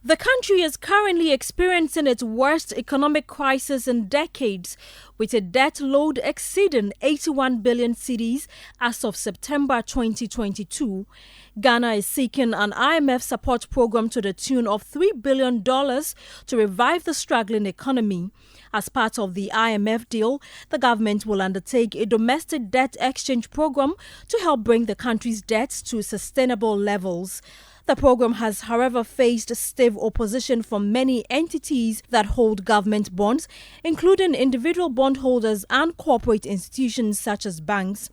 The country is currently experiencing its worst economic crisis in decades, with a debt load exceeding 81 billion cedis as of September 2022. Ghana is seeking an IMF support program to the tune of $3 billion to revive the struggling economy. As part of the IMF deal, the government will undertake a domestic debt exchange program to help bring the country's debts to sustainable levels. The program has, however, faced stiff opposition from many entities that hold government bonds, including individual bondholders and corporate institutions such as banks.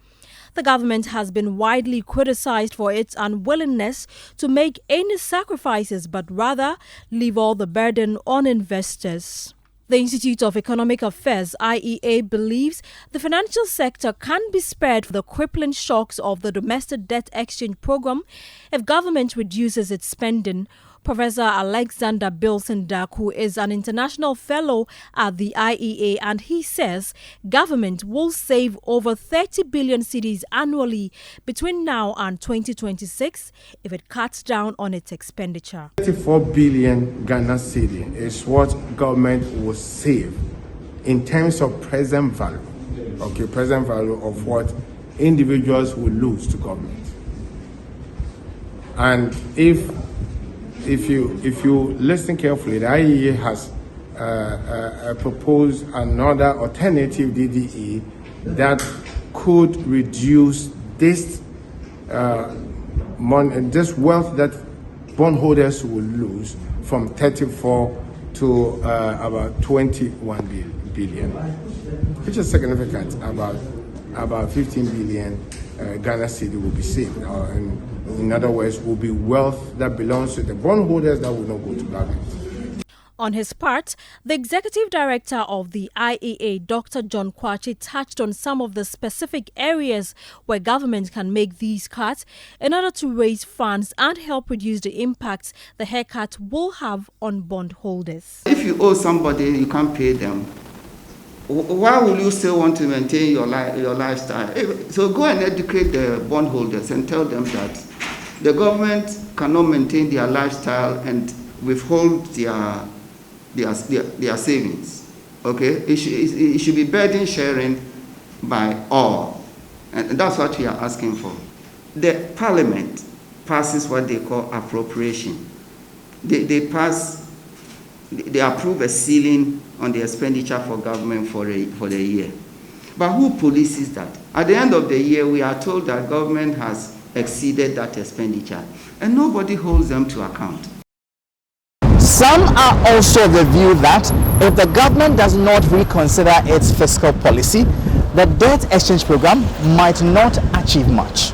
The government has been widely criticized for its unwillingness to make any sacrifices, but rather leave all the burden on investors. The Institute of Economic Affairs, IEA, believes the financial sector can be spared the crippling shocks of the domestic debt exchange program if government reduces its spending. Professor Alexander Bilson-Dak, who is an international fellow at the IEA, and he says government will save over 30 billion cedis annually between now and 2026 if it cuts down on its expenditure. 34 billion Ghana cedi is what government will save in terms of present value. Okay, present value of what individuals will lose to government. And if you listen carefully, the IEA has proposed another alternative DDE that could reduce this this wealth that bondholders will lose from 34 to about 21 billion, which is significant. About 15 billion Ghana cedi will be saved. In other words, will be wealth that belongs to the bondholders that will not go to government. On his part, the executive director of the IEA, Dr. John Kwachi, touched on some of the specific areas where government can make these cuts in order to raise funds and help reduce the impacts the haircut will have on bondholders. If you owe somebody, you can't pay them. Why will you still want to maintain your lifestyle? So go and educate the bondholders and tell them that the government cannot maintain their lifestyle and withhold their savings. Okay, it should be burden sharing by all, and that's what we are asking for. The Parliament passes what they call appropriation. They approve a ceiling on the expenditure for government for the year. But who polices that? At the end of the year, we are told that government has exceeded that expenditure, and nobody holds them to account. Some are also of the view that if the government does not reconsider its fiscal policy, the debt exchange program might not achieve much.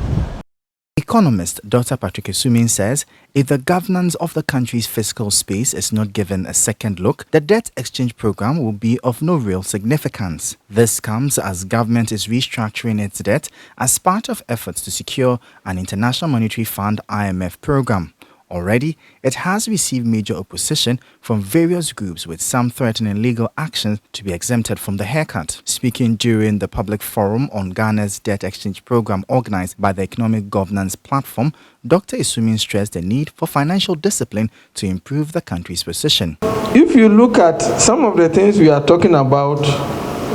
Economist Dr. Patrick Esuming says if the governance of the country's fiscal space is not given a second look, the debt exchange program will be of no real significance. This comes as government is restructuring its debt as part of efforts to secure an International Monetary Fund IMF program. Already, it has received major opposition from various groups, with some threatening legal action to be exempted from the haircut. Speaking during the public forum on Ghana's debt exchange program organized by the Economic Governance Platform, Dr. Esuming stressed the need for financial discipline to improve the country's position. If you look at some of the things we are talking about,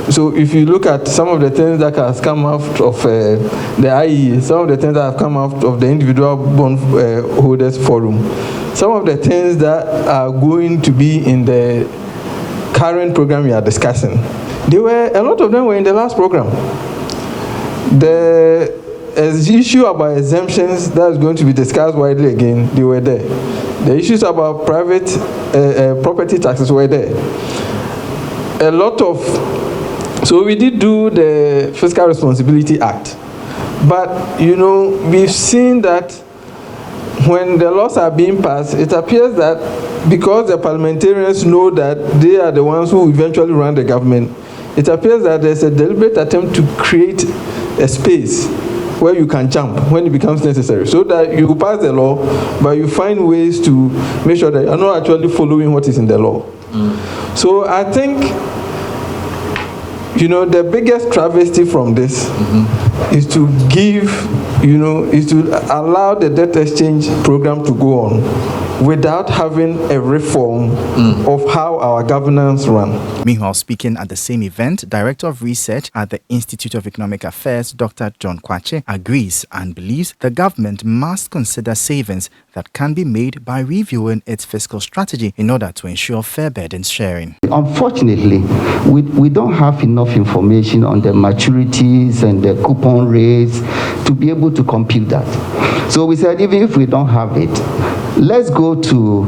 so if you look at some of the things that has come out of the IEA, some of the things that have come out of the individual bondholders forum, some of the things that are going to be in the current program we are discussing, a lot of them were in the last program. The issue about exemptions that is going to be discussed widely again, they were there. The issues about private property taxes were there. A lot of So we did do the Fiscal Responsibility Act, but we've seen that when the laws are being passed, it appears that because the parliamentarians know that they are the ones who eventually run the government, it appears that there's a deliberate attempt to create a space where you can jump when it becomes necessary, so that you pass the law, but you find ways to make sure that you're not actually following what is in the law. So I think the biggest travesty from this is to give, is to allow the debt exchange program to go on without having a reform of how our governance run. Meanwhile, speaking at the same event, Director of Research at the Institute of Economic Affairs, Dr. John Kwache, agrees and believes the government must consider savings that can be made by reviewing its fiscal strategy in order to ensure fair burden sharing. Unfortunately, we don't have enough information on the maturities and the coupon rates to be able to compute that. So we said, even if we don't have it, let's go to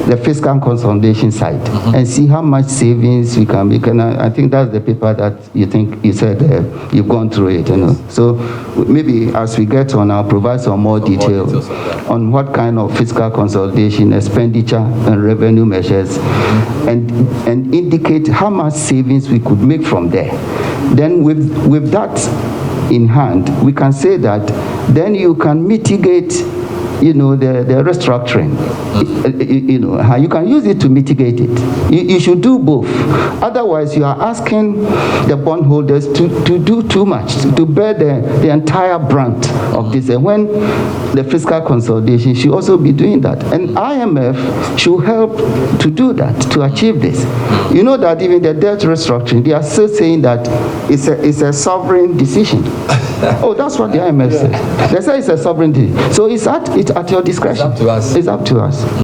the fiscal consolidation side and see how much savings we can make. And I think that's the paper that you said you've gone through it. So maybe as we get on, I'll provide some more detail on what kind of fiscal consolidation, expenditure and revenue measures, and indicate how much savings we could make from there. Then with that in hand, we can say that then you can mitigate the restructuring. How you can use it to mitigate it. You should do both. Otherwise, you are asking the bondholders to do too much, to bear the entire brunt of this. And when the fiscal consolidation should also be doing that. And IMF should help to do that, to achieve this. You know that even the debt restructuring, they are still saying that it's a sovereign decision. Oh, that's what the IMF says. They say it's a sovereign decision. So it's at your discretion. It's up to us. It's up to us.